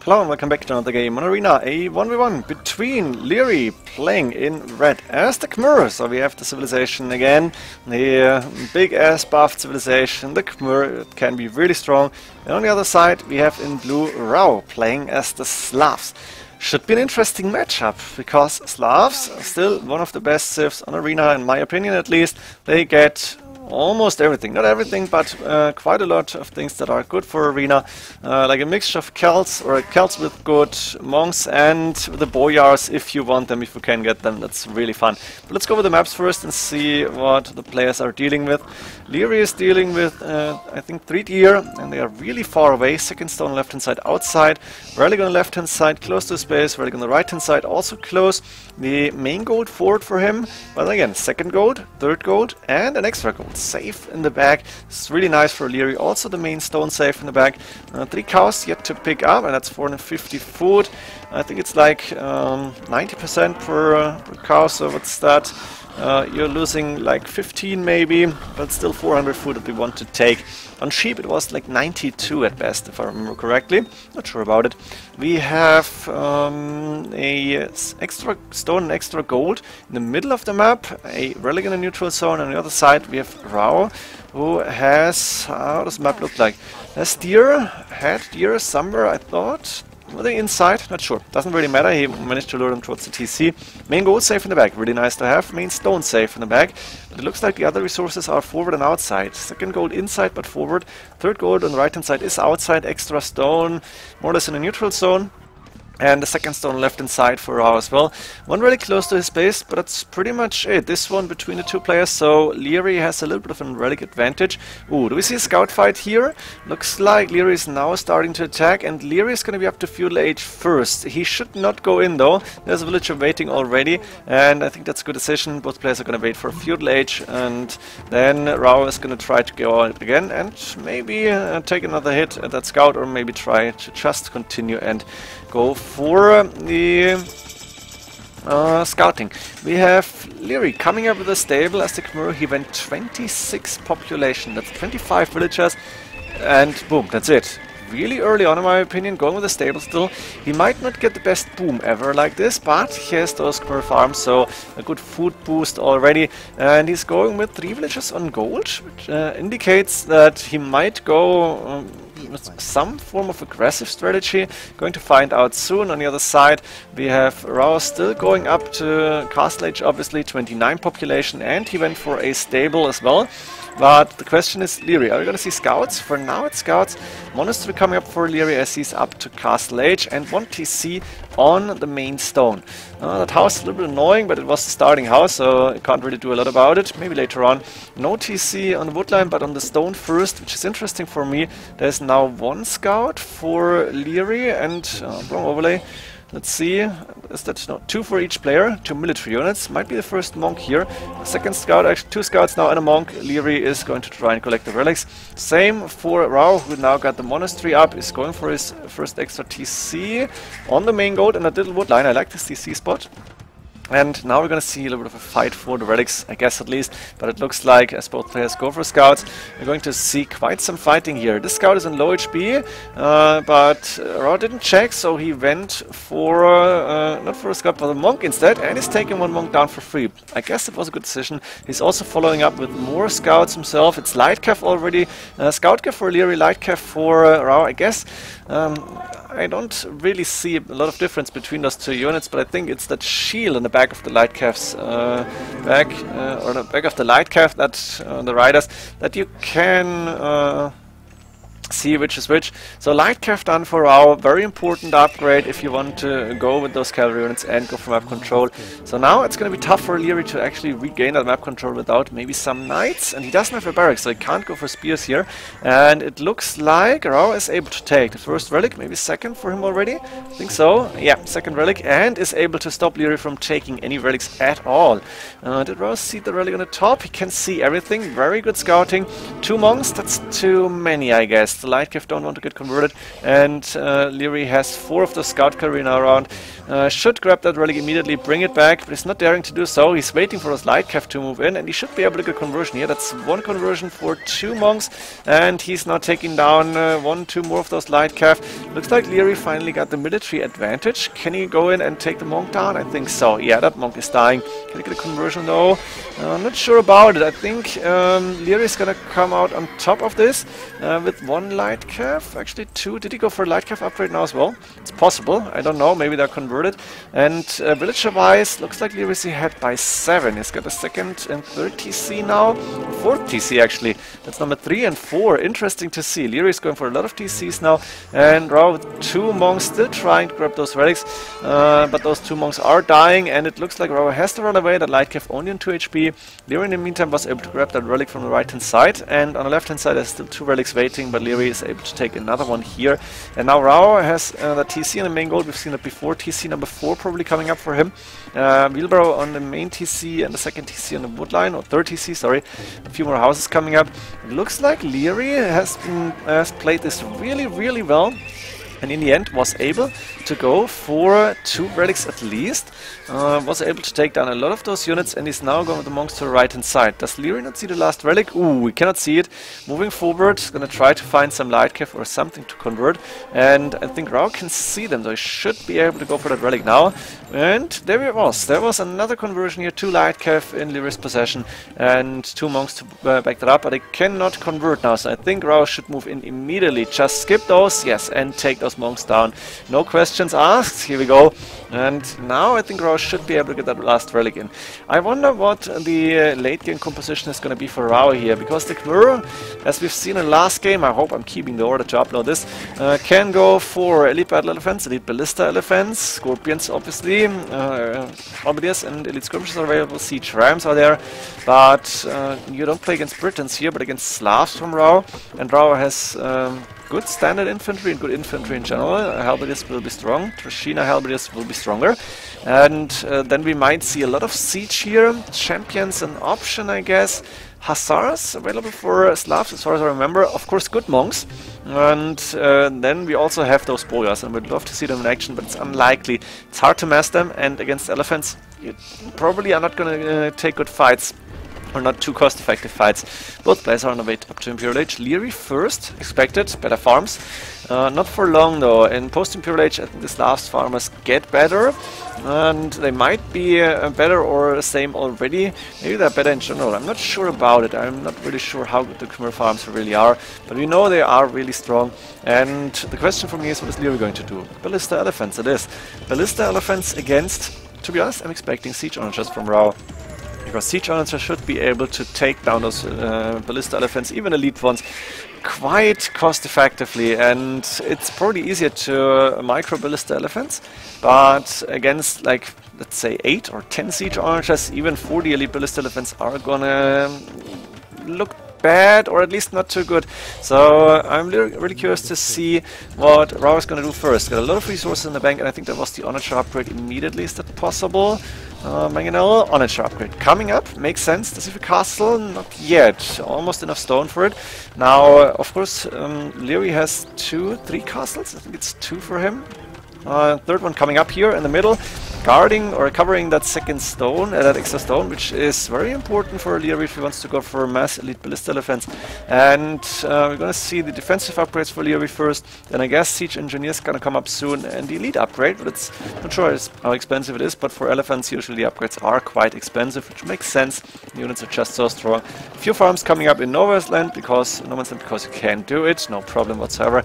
Hello and welcome back to another game on Arena, a 1v1 between Liereyy playing in red as the Khmer. So we have the civilization again, the big ass buff civilization, the Khmer can be really strong. And on the other side we have in blue Raoh playing as the Slavs. Should be an interesting matchup, because Slavs are still one of the best civs on Arena, in my opinion at least. They get almost everything, not everything, but quite a lot of things that are good for Arena, like a mixture of Celts, or Celts with good monks, and the boyars if you want them, if you can get them. That's really fun. But let's go over the maps first and see what the players are dealing with. Liereyy is dealing with, I think, 3 deer, and they are really far away. Second stone left hand side outside, Relic on the left hand side close to space, Relic on the right hand side also close. The main gold forward for him, but again, second gold, third gold, and an extra gold safe in the back. It's really nice for Liereyy. Also the main stone safe in the back. 3 cows yet to pick up, and that's 450 food. I think it's like 90% per cow, so what's that? You're losing like 15 maybe, but still 400 food that we want to take. On sheep it was like 92 at best, if I remember correctly. Not sure about it. We have a extra stone and extra gold in the middle of the map, a relic in a neutral zone. On the other side we have Raoh, who has, how does the map look like? Has deer, had deer somewhere, I thought. Were they inside? Not sure. Doesn't really matter. He managed to lure them towards the TC. Main gold safe in the back. Really nice to have. Main stone safe in the back. But it looks like the other resources are forward and outside. Second gold inside but forward. Third gold on the right hand side is outside. Extra stone. More or less in a neutral zone. And the second stone left inside for Raoh as well. One really close to his base, but that's pretty much it. This one between the two players, so Liereyy has a little bit of a relic advantage. Ooh, do we see a scout fight here? Looks like Liereyy is now starting to attack, and Liereyy is going to be up to feudal age first. He should not go in though. There's a villager waiting already, and I think that's a good decision. Both players are going to wait for feudal age, and then Raoh is going to try to go out again and maybe take another hit at that scout, or maybe try to just continue and go for the scouting. We have Liereyy coming up with a stable as the Khmer. He went 26 population, that's 25 villagers, and boom, that's it. Really early on, in my opinion, going with a stable still. He might not get the best boom ever like this, but he has those Khmer farms, so a good food boost already. And he's going with 3 villagers on gold, which indicates that he might go with some form of aggressive strategy. Going to find out soon. On the other side we have Raoh still going up to castle age, obviously 29 population, and he went for a stable as well. But the question is, Liereyy, are we going to see scouts? For now it's scouts. Monastery coming up for Liereyy as he's up to castle age, and 1 TC on the main stone. That house is a little bit annoying, but it was the starting house, so I can't really do a lot about it. Maybe later on. No TC on the woodline, but on the stone first, which is interesting for me. There's now 1 scout for Liereyy, and wrong overlay. Let's see, is that no, 2 for each player, 2 military units. Might be the first monk here. Second scout, actually 2 scouts now and a monk. Liereyy is going to try and collect the relics. Same for Raoh, who now got the monastery up, is going for his first extra TC on the main gold and a little wood line. I like this TC spot. And now we're going to see a little bit of a fight for the relics, I guess at least. But it looks like, as both players go for scouts, we're going to see quite some fighting here. This scout is in low HP, but Raoh didn't check, so he went for, not for a scout, but a monk instead, and he's taking 1 monk down for free. I guess it was a good decision. He's also following up with more scouts himself. It's light cav already. Scout cav for Liereyy, light cav for Raoh, I guess. I don't really see a lot of difference between those 2 units, but I think it's that shield on the back of the light cav's back, or the back of the light cav, that the riders, that you can see which is which. So light cav done for Raoh, very important upgrade if you want to go with those cavalry units and go for map control. So now it's going to be tough for Liereyy to actually regain that map control without maybe some knights, and he doesn't have a barrack, so he can't go for spears here. And it looks like Raoh is able to take the first relic, maybe second for him already. I think so, yeah, second relic, and is able to stop Liereyy from taking any relics at all. Did Raoh see the relic on the top? He can see everything. Very good scouting. 2 monks, that's too many, I guess. guess the light cav don't want to get converted, and Liereyy has 4 of the scout cavalry now around. Should grab that relic immediately, bring it back, but he's not daring to do so. He's waiting for his light cav to move in, and he should be able to get conversion here. That's 1 conversion for 2 monks, and he's now taking down 1, 2 more of those light cav. Looks like Liereyy finally got the military advantage. Can he go in and take the monk down? I think so. Yeah, that monk is dying. Can he get a conversion though? I'm not sure about it. I think Liereyy is gonna come out on top of this with 1 light cav. Actually 2. Did he go for a light cav upgrade now as well? It's possible. I don't know. Maybe they're converted. And villager-wise, looks like Liereyy is ahead by 7. He's got a 2nd and 3rd TC now. 4th TC actually. That's number 3 and 4. Interesting to see. Liereyy is going for a lot of TCs now. And Raoh with 2 monks still trying to grab those relics. But those 2 monks are dying. And it looks like Raoh has to run away. That light cav only on 2 HP. Liereyy in the meantime was able to grab that relic from the right hand side. And on the left hand side there's still 2 relics waiting. But Liereyy is able to take another one here. And now Raoh has the TC on the main gold. We've seen it before. TC number 4 probably coming up for him. Wheelbarrow on the main TC and the 2nd TC on the wood line, or 3rd TC, sorry. A few more houses coming up. It looks like Liereyy has played this really, really well. And in the end was able to go for 2 relics at least. Was able to take down a lot of those units, and is now going with the monks to the right hand side. Does Liereyy not see the last relic? Ooh, we cannot see it. Moving forward, he's gonna try to find some light cav or something to convert. And I think Raoh can see them, so he should be able to go for that relic now. And there it was. There was another conversion here. 2 light cav in Liereyy's possession and 2 monks to back that up, but they cannot convert now. So I think Raoh should move in immediately. Just skip those, yes, and take those monks down. No questions asked. Here we go. And now I think Raoh should be able to get that last relic in. I wonder what the late game composition is going to be for Raoh here, because the Khmer, as we've seen in the last game, I hope I'm keeping the order to upload this, can go for elite battle elephants, elite ballista elephants, scorpions obviously, bombardiers and elite skirmishers are available, siege rams are there, but you don't play against Britons here, but against Slavs from Raoh, and Raoh has good standard infantry and good infantry in general. Halberdiers will be strong. Trishina Halberdiers will be stronger. And then we might see a lot of siege here. Champions an option, I guess. Hussars available for Slavs, as far as I remember. Of course, good monks. And then we also have those boyars, and we'd love to see them in action, but it's unlikely. It's hard to mass them, and against elephants, you probably are not going to take good fights. Or not too cost-effective fights. Both players are on the way up to Imperial Age. Liereyy first, expected, better farms. Not for long though. In post-Imperial Age, I think the Slavs farmers get better. And they might be better or the same already. Maybe they're better in general. I'm not sure about it. I'm not really sure how good the Khmer farms really are. But we know they are really strong. And the question for me is, what is Liereyy going to do? Ballista elephants, it is. Ballista elephants against, to be honest, I'm expecting siege onagers from Raoh. Because siege onagers should be able to take down those ballista elephants, even elite ones, quite cost effectively, and it's probably easier to micro ballista elephants, but against, like, let's say 8 or 10 siege onagers, even 40 elite ballista elephants are gonna look bad, or at least not too good. So I'm really curious to see what Raoh is going to do first. Got a lot of resources in the bank, and I think that was the onager upgrade immediately. Is that possible? Mangonel, onager upgrade coming up, makes sense. Does he have a castle? Not yet. Almost enough stone for it. Now, of course, Liereyy has 3 castles. I think it's 2 for him. 3rd one coming up here in the middle, guarding or covering that 2nd stone, that extra stone, which is very important for Liereyy if he wants to go for mass elite ballista elephants. And we're gonna see the defensive upgrades for Liereyy first, then I guess siege engineer is gonna come up soon, and the elite upgrade, but it's not sure how expensive it is, but for elephants usually the upgrades are quite expensive, which makes sense. The units are just so strong. A few farms coming up in No Man's Land because you can do it, no problem whatsoever.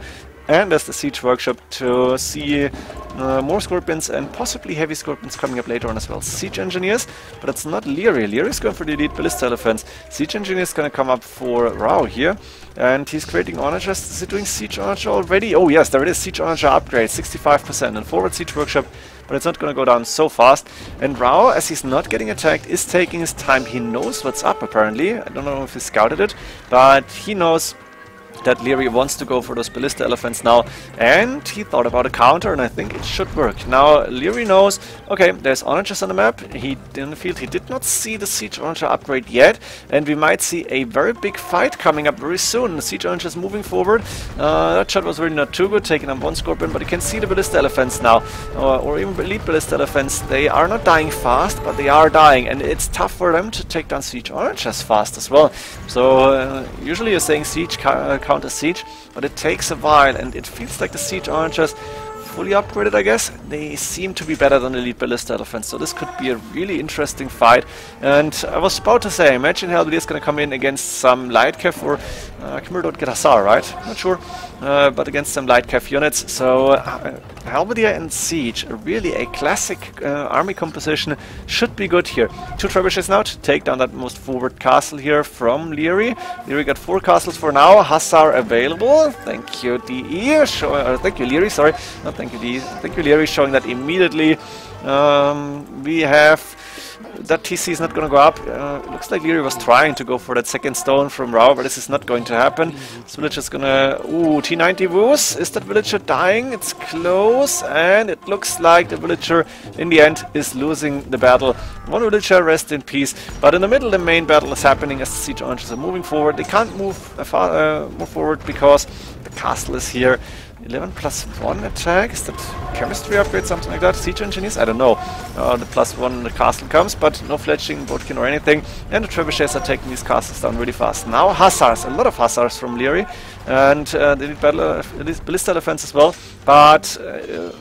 And there's the siege workshop to see more scorpions and possibly heavy scorpions coming up later on as well. Siege engineers, but it's not Liereyy. Lierey's going for the elite ballista elephants. Siege engineer is going to come up for Raoh here, and he's creating onagers. Is he doing siege onager already? Oh yes, there it is. Siege onager upgrade, 65%, and forward siege workshop. But it's not going to go down so fast. And Raoh, as he's not getting attacked, is taking his time. He knows what's up apparently. I don't know if he scouted it, but he knows that Liereyy wants to go for those ballista elephants now, and he thought about a counter, and I think it should work. Now Liereyy knows, okay, there's onagers on the map, he in the field, he did not see the siege onager upgrade yet, and we might see a very big fight coming up very soon. The siege onager is moving forward. That shot was really not too good, taking on one scorpion, but you can see the ballista elephants now, or even elite ballista elephants. They are not dying fast, but they are dying, and it's tough for them to take down siege onagers fast as well. So usually you're saying siege counter siege, but it takes a while, and it feels like the siege onagers fully upgraded, I guess. They seem to be better than elite ballista elephants, so this could be a really interesting fight. And I was about to say, imagine Halberd is going to come in against some light cav, or Khmer don't get Hussar, right? Not sure, but against some light cav units. So Halberdier and Siege, really a classic army composition, should be good here. 2 trebuchets now to take down that most forward castle here from Liereyy. Liereyy got 4 castles for now. Hussar available. Thank you, DE. Thank you, Liereyy. Sorry, not thank you, DE. Thank you, Liereyy, showing that immediately. We have that TC is not going to go up. Looks like Liereyy was trying to go for that second stone from Raoh, but this is not going to happen. This village is going to... Ooh, T90 woos. Is that villager dying? It's close, and it looks like the villager, in the end, is losing the battle. One villager, rest in peace. But in the middle, the main battle is happening as the siege onagers are moving forward. They can't move forward because the castle is here. 11+1 attack, is that chemistry upgrade, something like that? Siege engineers? I don't know. The +1 the castle comes, but no fletching, boatkin or anything. And the trebuchets are taking these castles down really fast. Now Hussars, a lot of Hussars from Liereyy. And they need ballista elephants as well. But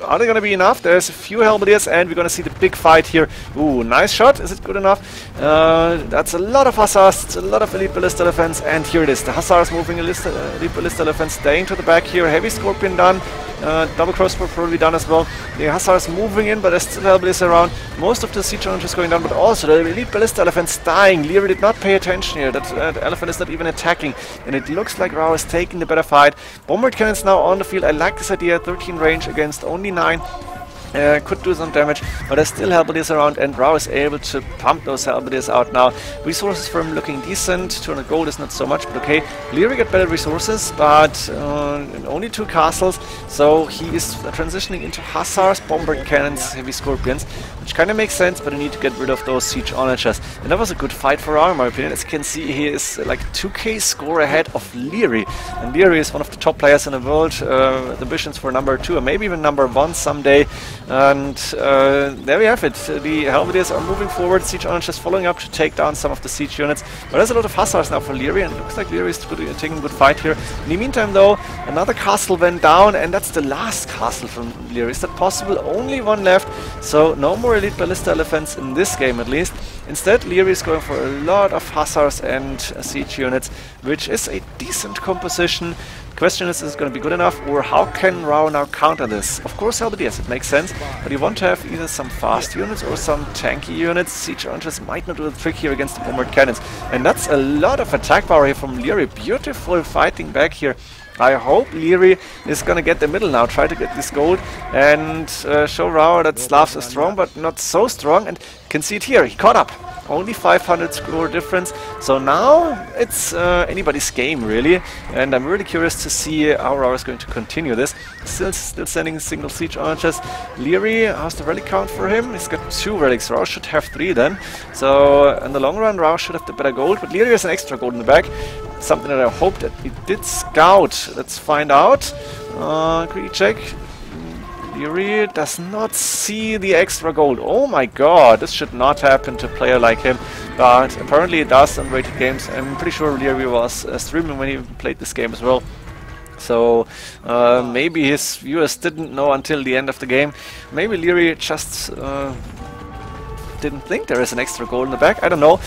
are they going to be enough? There's a few Halberdiers, and we're going to see the big fight here. Ooh, nice shot. Is it good enough? That's a lot of Hussars. It's a lot of elite ballista elephants. And here it is. The Hussars moving elite ballista elephants, staying to the back here. Heavy scorpion done. Double crossbow probably done as well. The Hussars moving in, but there's still Halberdiers around. Most of the siege onagers going down, but also the elite ballista elephants dying. Liereyy did not pay attention here. That elephant is not even attacking. And it looks like Raoh is taking the better fight. Bombard cannons now on the field. I like this idea. 13 range against only 9. Could do some damage, but there's still Halberdiers around, and Raoh is able to pump those Halberdiers out now. Resources for him looking decent. 200 gold is not so much, but okay. Liereyy got better resources, but only 2 castles, so he is transitioning into Hussars, Bombard cannons, heavy scorpions, which kind of makes sense, but you need to get rid of those siege onagers. And that was a good fight for Raoh, in my opinion. As you can see, he is like 2k score ahead of Liereyy, and Liereyy is one of the top players in the world. The ambitions for number 2, or maybe even number 1 someday. And there we have it. The Halberdiers are moving forward. Siege onagers following up to take down some of the siege units. But there's a lot of Hussars now for Liereyy, and it looks like Liereyy is taking a good fight here. In the meantime, though, another castle went down, and that's the last castle from Liereyy. Is that possible? Only 1 left, so no more elite ballista elephants in this game, at least. Instead, Liereyy is going for a lot of Hussars and siege units, which is a decent composition. Question is it going to be good enough, or how can Raoh now counter this? Of course, Halberdiers, it makes sense, but you want to have either some fast units or some tanky units. Siege onagers might not do the trick here against the bombard cannons, and that's a lot of attack power here from Liereyy. Beautiful fighting back here. I hope Liereyy is going to get the middle now, try to get this gold, and show Raoh that Slavs are strong, but not so strong, and you can see it here, he caught up. Only 500 score difference, so now it's anybody's game, really, and I'm really curious to see how Raoh is going to continue this. Still sending single siege onagers. Liereyy, how's the relic count for him? He's got 2 relics, Raoh should have 3 then, so in the long run Raoh should have the better gold, but Liereyy has an extra gold in the back, something that I hope that he did scout. Let's find out. Quick check. Liereyy does not see the extra gold. Oh my god, this should not happen to a player like him, but apparently it does on rated games. I'm pretty sure Liereyy was streaming when he played this game as well. So maybe his viewers didn't know until the end of the game. Maybe Liereyy just didn't think there is an extra goal in the back, I don't know.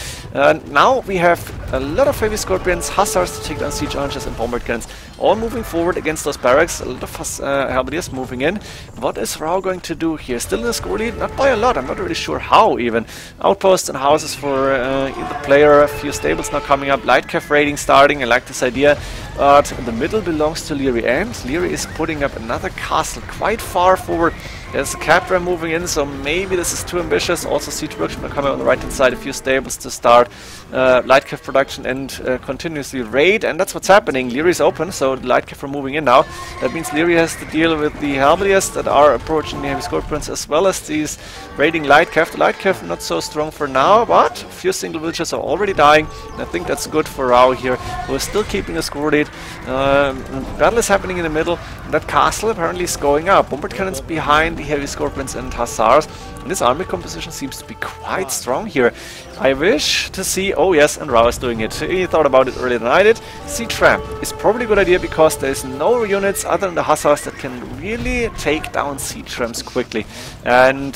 Now we have a lot of heavy scorpions, Hussars to take down siege onagers and bombard cannons, all moving forward against those barracks. A lot of Halberdiers moving in. What is Raoh going to do here? Still in the score lead? Not by a lot, I'm not really sure how even. Outposts and houses for either player, a few stables now coming up, light cav raiding starting, I like this idea. But the middle belongs to Liereyy, and Liereyy is putting up another castle quite far forward. There's a capture moving in, so maybe this is too ambitious. Also, siege workshop coming on the right hand side, a few stables to start. light cav production and continuously raid, and that's what's happening. Lierey's open, so the light cav are moving in now. That means Liereyy has to deal with the halberdiers that are approaching the heavy scorpions, as well as these raiding light cav. The light cav not so strong for now, but a few single villagers are already dying, and I think that's good for Raoh here, who is still keeping a score lead. Battle is happening in the middle, and that castle apparently is going up. Bombard cannons behind the heavy scorpions and hussars, and this army composition seems to be quite strong here. I wish to see... Oh yes, and Raoh is doing it. He thought about it earlier than I did. Siege Ram is probably a good idea because there's no units other than the hussars that can really take down siege rams quickly. And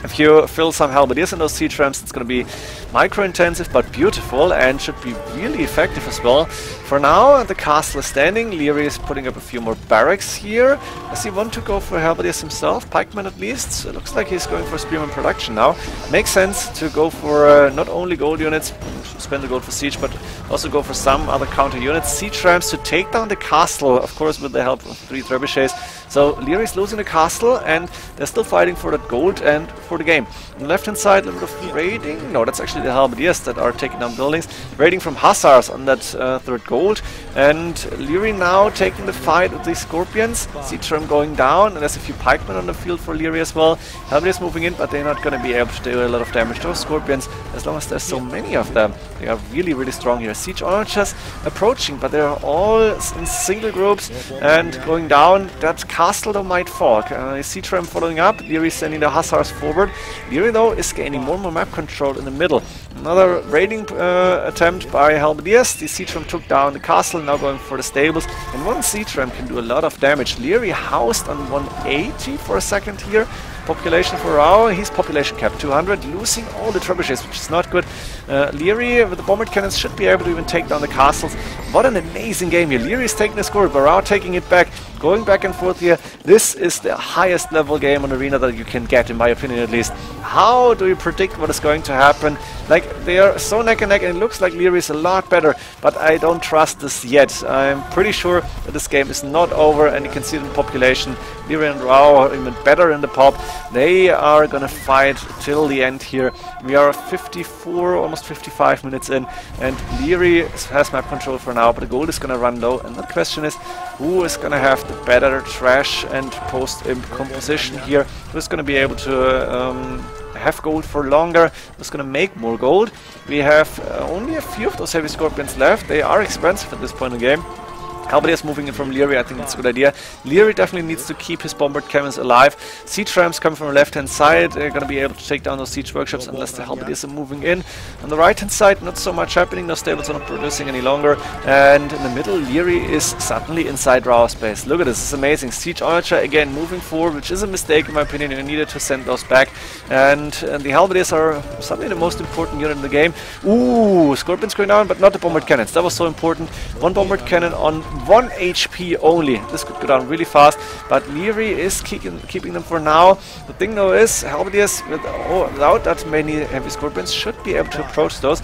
if you fill some halberdiers in those siege rams, it's going to be micro-intensive but beautiful and should be really effective as well. For now, the castle is standing. Liereyy is putting up a few more barracks here. Does he want to go for halberdiers himself? Pikemen at least? So it looks like he's going for spearman production now. Makes sense to go for not only gold units, spend the gold for siege, but also go for some other counter units. Siege rams to take down the castle, of course with the help of 3 trebuchets. So Liereyy is losing the castle, and they're still fighting for that gold and for the game. On the left hand side, a little bit of raiding. No, that's actually the halberdiers that are taking down buildings. Raiding from hussars on that 3rd gold. And Liereyy now taking the fight with these scorpions. Siege ram going down, and there's a few pikemen on the field for Liereyy as well. Halberdiers moving in, but they're not going to be able to do a lot of damage to those scorpions as long as there's so many of them. They are really, really strong here. Siege archers approaching, but they're all in single groups and going down. That castle though might fall. Siege ram following up. Liereyy sending the hussars forward. Liereyy though is gaining more and more map control in the middle. Another raiding attempt by halberdiers. The siege ram took down the castle, now going for the stables. And one siege ram can do a lot of damage. Liereyy housed on 180 for a second here. Population for Raoh, he's population cap 200, losing all the trebuchets, which is not good. Liereyy with the bombard cannons should be able to even take down the castles. What an amazing game here. Liereyy is taking the score, but Raoh taking it back, going back and forth here. This is the highest level game on Arena that you can get, in my opinion at least. How do you predict what is going to happen? Like, they are so neck and neck, and it looks like Liereyy is a lot better, but I don't trust this yet. I'm pretty sure that this game is not over, and you can see it in the population. Liereyy and Raoh are even better in the pop. They are gonna fight till the end here. We are 54, almost 55 minutes in, and Liereyy has map control for now, but the gold is gonna run low, and the question is, who is gonna have the better trash and post-imp composition here? Who's gonna be able to have gold for longer? Who's gonna make more gold? We have only a few of those heavy scorpions left. They are expensive at this point in the game. Halberdiers moving in from Liereyy, I think that's a good idea. Liereyy definitely needs to keep his bombard cannons alive. Siege rams coming from the left hand side, they're going to be able to take down those siege workshops unless the halberdiers are moving in. On the right hand side, not so much happening, those stables are not producing any longer. And in the middle, Liereyy is suddenly inside Raoh space. Look at this, it's amazing. Siege archer again moving forward, which is a mistake in my opinion. You needed to send those back. And the halberdiers are suddenly the most important unit in the game. Ooh, scorpions going down, but not the bombard cannons. That was so important. One bombard cannon on 1 HP only. This could go down really fast, but Liereyy is keeping them for now. The thing though is, halberdiers without that many heavy scorpions should be able to approach those.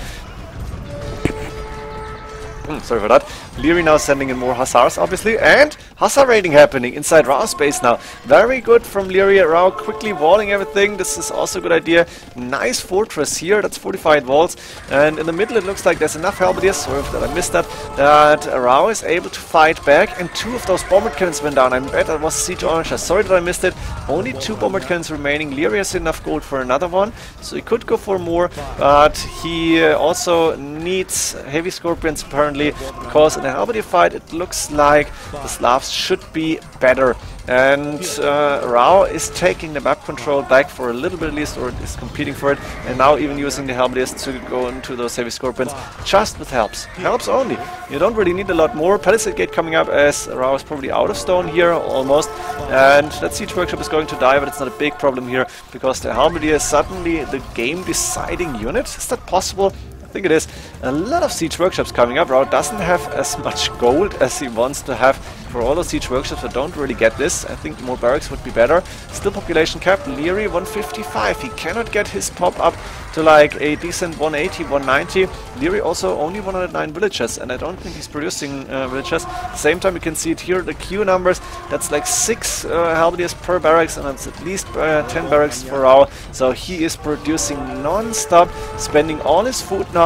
Sorry for that. Liereyy now sending in more hussars, obviously, and hussar raiding happening inside Raoh space now. Very good from Liereyy. Raoh quickly walling everything. This is also a good idea. Nice fortress here. That's fortified walls. And in the middle, it looks like there's enough halberdiers. Sorry that I missed that. That Raoh is able to fight back, and 2 of those bombard cannons went down. I bet that was siege archer. Sorry that I missed it. Only 2 bombard cannons remaining. Liereyy has enough gold for another one, so he could go for more, but he also needs heavy scorpions apparently, because in a halberdier fight it looks like the Slavs should be better. And Raoh is taking the map control back for a little bit at least, or is competing for it, and now even using the halberdiers to go into those heavy scorpions, just with helps. Helps only. You don't really need a lot more. Palisade Gate coming up as Raoh is probably out of stone here, almost. And that siege workshop is going to die, but it's not a big problem here, because the halberdier is suddenly the game-deciding unit. Is that possible? I think it is. A lot of siege workshops coming up. Raoh doesn't have as much gold as he wants to have for all those siege workshops. I don't really get this. I think more barracks would be better. Still population cap. Liereyy 155. He cannot get his pop up to like a decent 180, 190. Liereyy also only 109 villagers, and I don't think he's producing villagers. At the same time, you can see it here, the queue numbers. That's like 6 halberdiers per barracks, and that's at least 10 barracks for Raoh. So he is producing non-stop, spending all his food now.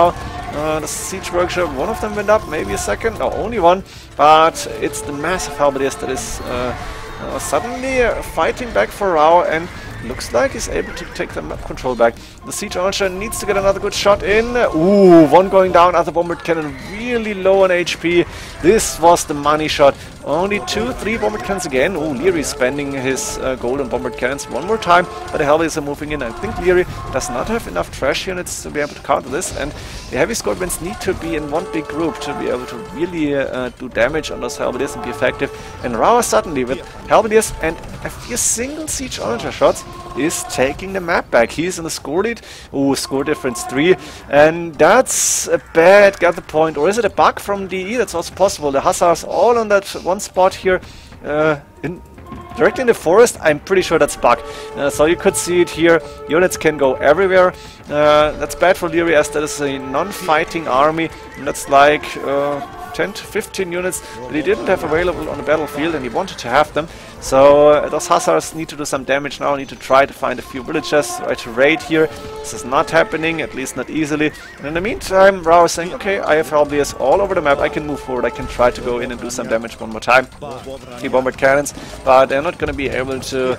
The siege workshop, one of them went up, maybe a second, no, only one, but it's the massive halberdiers that is suddenly fighting back for Raoh, and looks like he's able to take the map control back. The siege archer needs to get another good shot in. Ooh, one going down, other bombard cannon really low on HP. This was the money shot. Only 2-3 bombard cannons again. Oh, Liereyy spending his gold on bombard cannons one more time, but the halberdiers are moving in. I think Liereyy does not have enough trash units to be able to counter this, and the heavy scorpions need to be in one big group to be able to really do damage on those halberdiers and be effective. And Raoh suddenly, with halberdiers and a few single siege archer shots, is taking the map back. He's in the score lead. Oh, score difference 3, and that's a bad gather point, or is it a bug from DE? That's also possible. The hussars all on that one spot here, directly in the forest. I'm pretty sure that's a bug. So you could see it here. Units can go everywhere. That's bad for Liereyy, as that is a non-fighting army, and that's like 10 to 15 units that he didn't have available on the battlefield, and he wanted to have them. So those hussars need to do some damage now, need to try to find a few villagers, try to raid here. This is not happening, at least not easily. And in the meantime, Raoh is saying, okay, I have halberdiers all over the map, I can move forward, I can try to go in and do some damage one more time. 3 bombard cannons, but they're not going to be able to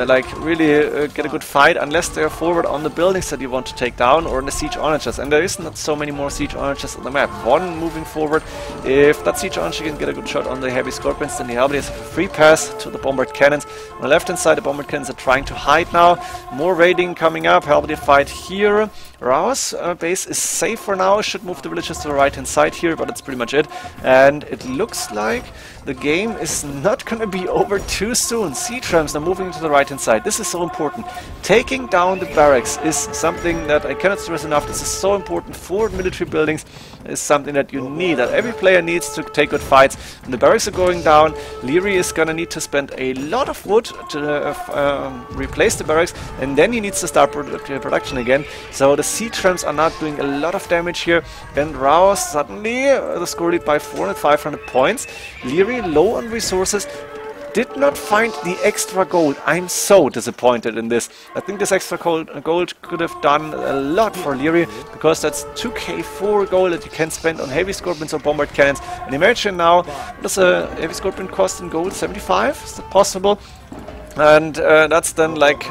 like really get a good fight unless they're forward on the buildings that you want to take down, or in the siege archers. And there is not so many more siege archers on the map. One moving forward. If that siege archer can get a good shot on the heavy scorpions, then the halberdiers have a free pass to the bombard cannons. On the left hand side, the bombard cannons are trying to hide now. More raiding coming up. Halberdier fight here. Raoh's base is safe for now. Should move the villagers to the right hand side here, but that's pretty much it. And it looks like the game is not going to be over too soon. Siege rams are moving to the right hand side. This is so important. Taking down the barracks is something that I cannot stress enough. This is so important. Forward military buildings is something that you need, that every player needs to take good fights. When the barracks are going down, Liereyy is going to need to spend a lot of wood to replace the barracks, and then he needs to start production again. So the siege rams are not doing a lot of damage here, and Raoh suddenly the score lead by 400-500 points. Liereyy low on resources, did not find the extra gold. I'm so disappointed in this. I think this extra gold could have done a lot for Liereyy, because that's 2k4 gold that you can spend on heavy scorpions or bombard cannons. And imagine now, what does a heavy scorpion cost in gold? 75? Is that possible? And that's then like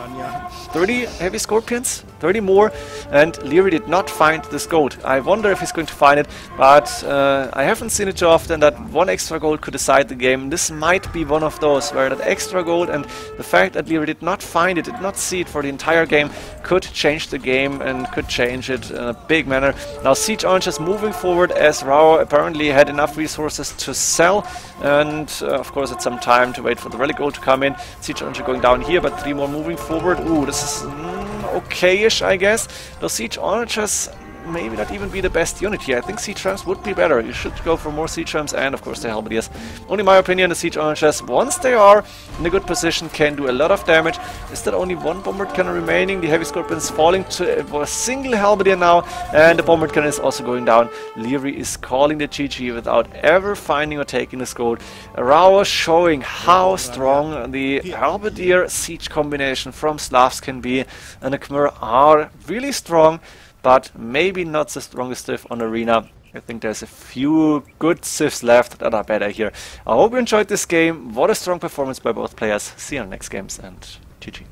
30 heavy scorpions, 30 more, and Liereyy did not find this gold. I wonder if he's going to find it, but I haven't seen it too often that one extra gold could decide the game. This might be one of those where that extra gold and the fact that Liereyy did not find it, did not see it for the entire game, could change the game and could change it in a big manner. Now siege archers moving forward, as Raoh apparently had enough resources to sell, and of course it's some time to wait for the relic gold to come in. Siege archer going down here, but 3 more moving forward. Ooh, this is okay-ish, I guess. Those siege archers maybe not even be the best unit here. I think siege rams would be better. You should go for more siege rams, and of course the halberdiers. Only my opinion, the siege archers, once they are in a good position, can do a lot of damage. Is there only one bombard cannon remaining? The heavy scorpions falling to a single halberdier now, and the bombard cannon is also going down. Liereyy is calling the GG without ever finding or taking this gold. Raoh showing how strong the halberdier siege combination from Slavs can be, and the Khmer are really strong, but maybe not the strongest civ on Arena. I think there's a few good civs left that are better here. I hope you enjoyed this game. What a strong performance by both players. See you in the next games, and GG.